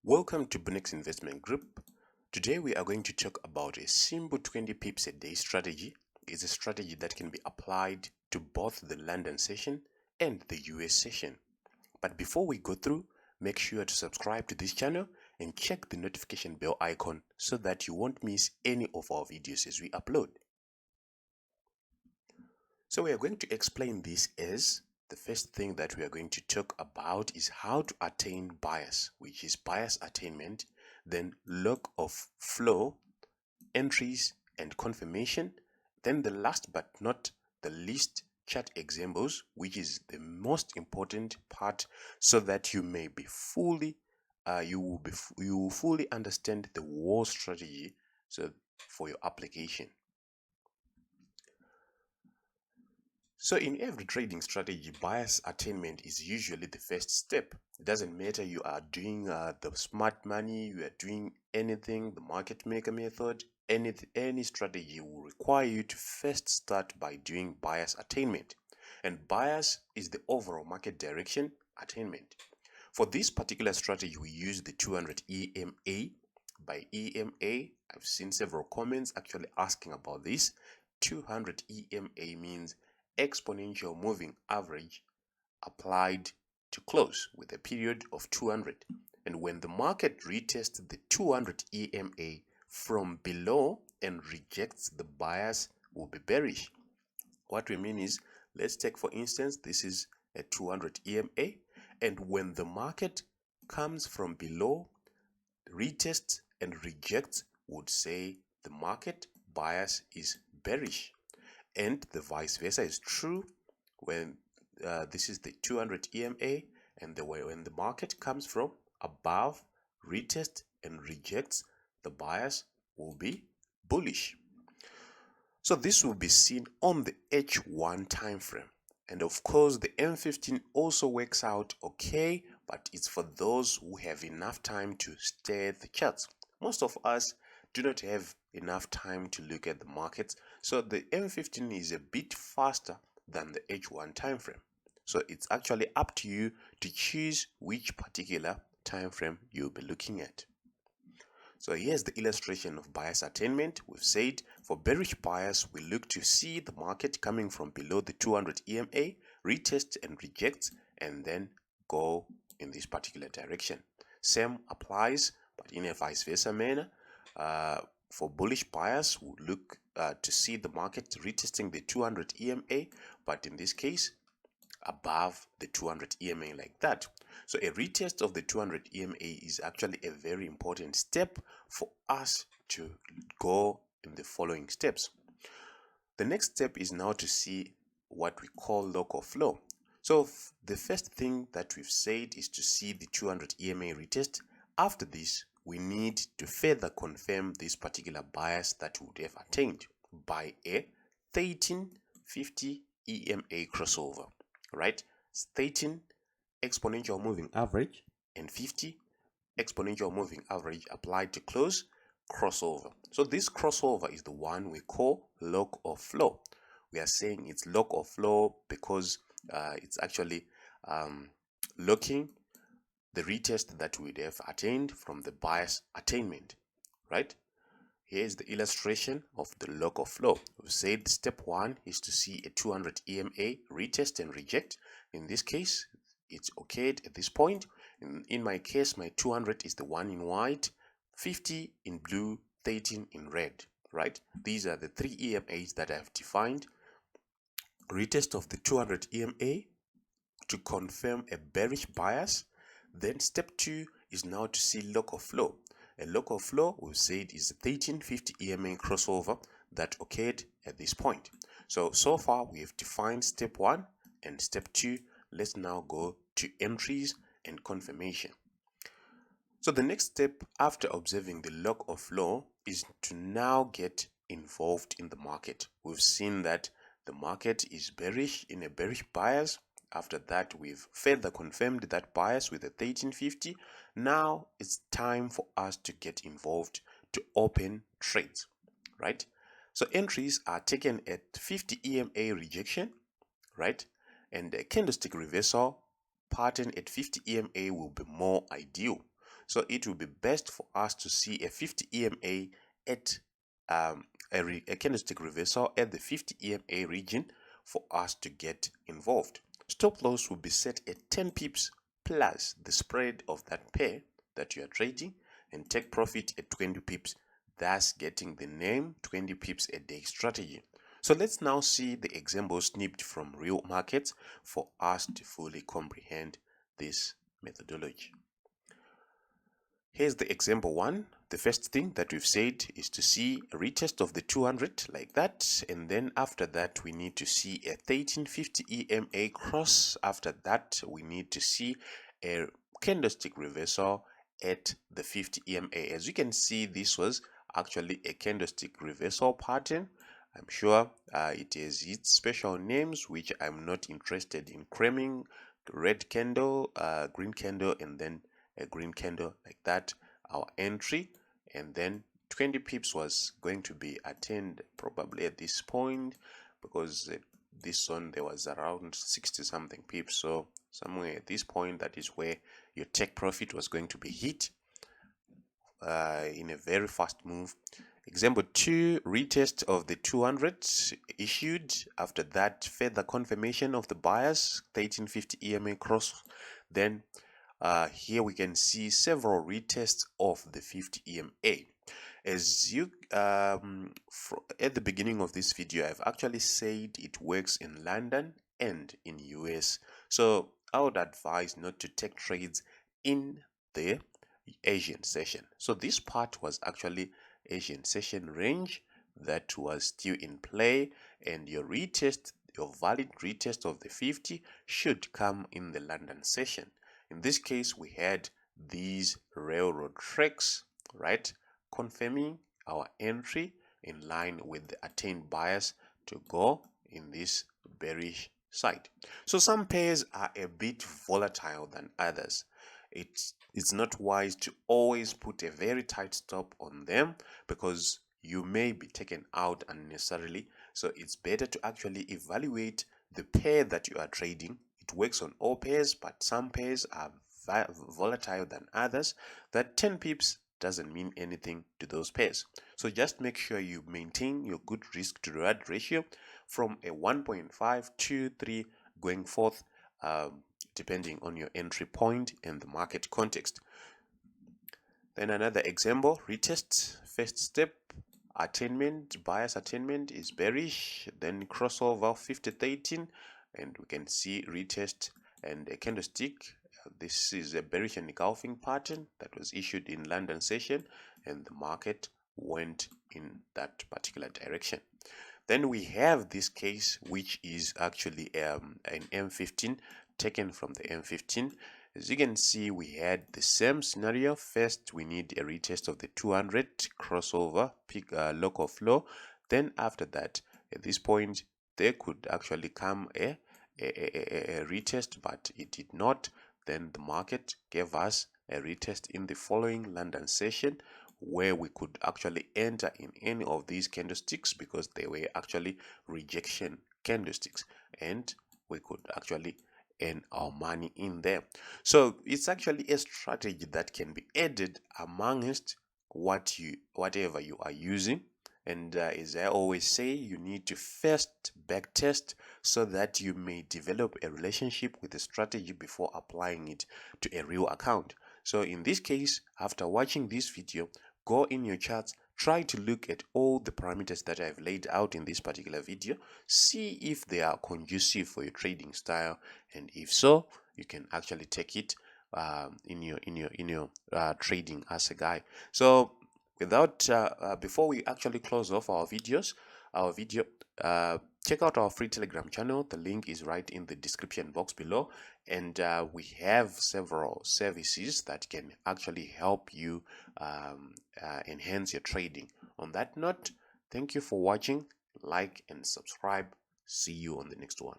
Welcome to Bunnex Investment Group. Today we are going to talk about a simple 20 pips a day strategy. It's a strategy that can be applied to both the London session and the US session. But before we go through, make sure to subscribe to this channel and check the notification bell icon so that you won't miss any of our videos as we upload. So we are going to explain this as the first thing that we are going to talk about is how to attain bias, which is bias attainment, then log of flow, entries and confirmation, then the last but not the least, chart examples, which is the most important part so that you may be fully you will fully understand the whole strategy so for your application. So in every trading strategy, bias attainment is usually the first step. It doesn't matter you are doing the smart money, you are doing anything, the market maker method, any strategy will require you to first start by doing bias attainment. And bias is the overall market direction attainment. For this particular strategy, we use the 200 EMA. By EMA, I've seen several comments actually asking about this. 200 EMA means exponential moving average applied to close with a period of 200, and when the market retests the 200 EMA from below and rejects the bias will be bearish. What we mean is, let's take for instance this is a 200 EMA, and when the market comes from below, retests and rejects, would say the market bias is bearish. And the vice versa is true when this is the 200 EMA, and when the market comes from above, retest and rejects, the bias will be bullish. So this will be seen on the H1 time frame, and of course the M15 also works out okay, but it's for those who have enough time to stare at the charts. Most of us do not have enough time to look at the markets, so the M15 is a bit faster than the H1 time frame. So it's actually up to you to choose which particular time frame you'll be looking at. So here's the illustration of bias attainment. We've said for bearish bias, we look to see the market coming from below the 200 EMA, retest and rejects, and then go in this particular direction. Same applies, but in a vice versa manner. For bullish bias, we look to see the market retesting the 200 EMA, but in this case, above the 200 EMA like that. So a retest of the 200 EMA is actually a very important step for us to go in the following steps. The next step is now to see what we call local flow. So the first thing that we've said is to see the 200 EMA retest. After this, we need to further confirm this particular bias that we would have attained by a 1350 EMA crossover, right? 13 exponential moving average and 50 exponential moving average applied to close crossover. So this crossover is the one we call log of flow. We are saying it's log of flow because it's actually looking the retest that we'd have attained from the bias attainment, right? Here's the illustration of the log of flow. We said step 1 is to see a 200 EMA retest and reject. In this case, it's okay at this point. In my case, my 200 is the one in white, 50 in blue, 13 in red, right? These are the 3 EMAs that I've defined. Retest of the 200 EMA to confirm a bearish bias. Then step 2 is now to see log of flow. A log of flow, we've said, is a 1350 EMA crossover that occurred at this point. So far we have defined step 1 and step 2. Let's now go to entries and confirmation. So the next step after observing the log of flow is to now get involved in the market. We've seen that the market is bearish, in a bearish bias. After that, we've further confirmed that bias with a 1350. Now it's time for us to get involved to open trades, right? So entries are taken at 50 EMA rejection, right? And a candlestick reversal pattern at 50 EMA will be more ideal. So it will be best for us to see a 50 EMA at a candlestick reversal at the 50 EMA region for us to get involved. Stop loss will be set at 10 pips plus the spread of that pair that you are trading, and take profit at 20 pips, thus getting the name 20 pips a day strategy. So let's now see the example snipped from real markets for us to fully comprehend this methodology. Here's the example one. The first thing that we've said is to see a retest of the 200 like that, and then after that we need to see a 1350 EMA cross. After that we need to see a candlestick reversal at the 50 EMA. As you can see, this was actually a candlestick reversal pattern. I'm sure it has its special names, which I'm not interested in cramming. Red candle, green candle, and then a green candle like that, our entry, and then 20 pips was going to be attained probably at this point, because this one there was around 60 something pips. So somewhere at this point, that is where your take profit was going to be hit in a very fast move. Example 2, retest of the 200 issued. After that, further confirmation of the buyers, 1350 EMA cross. Then here we can see several retests of the 50 EMA. As you at the beginning of this video, I've actually said it works in London and in US. So I would advise not to take trades in the Asian session. So this part was actually Asian session range that was still in play, and your retest, your valid retest of the 50 should come in the London session. In this case, we had these railroad tracks, right, confirming our entry in line with the attained bias to go in this bearish side. So some pairs are a bit volatile than others. It's not wise to always put a very tight stop on them, because you may be taken out unnecessarily. So it's better to actually evaluate the pair that you are trading. It works on all pairs, but some pairs are volatile than others. That 10 pips doesn't mean anything to those pairs. So just make sure you maintain your good risk to reward ratio from a 1.5 to 3 going forth, depending on your entry point and the market context. Then another example, retest, first step, attainment, bias attainment is bearish, then crossover 50-13, and we can see retest and a candlestick. This is a bearish engulfing pattern that was issued in London session, and the market went in that particular direction. Then we have this case, which is actually an M15 taken from the M15. As you can see, we had the same scenario. First, we need a retest of the 200 crossover, pick local flow. Then after that, at this point, there could actually come a retest, but it did not. Then the market gave us a retest in the following London session, where we could actually enter in any of these candlesticks because they were actually rejection candlesticks, and we could actually earn our money in there. So it's actually a strategy that can be added amongst whatever you are using. And as I always say, you need to first backtest so that you may develop a relationship with the strategy before applying it to a real account. So in this case, after watching this video, go in your charts, try to look at all the parameters that I've laid out in this particular video, see if they are conducive for your trading style, and if so, you can actually take it in your trading as a guy. So without before we actually close off our video, check out our free Telegram channel. The link is right in the description box below, and we have several services that can actually help you enhance your trading. On that note, thank you for watching. Like and subscribe. See you on the next one.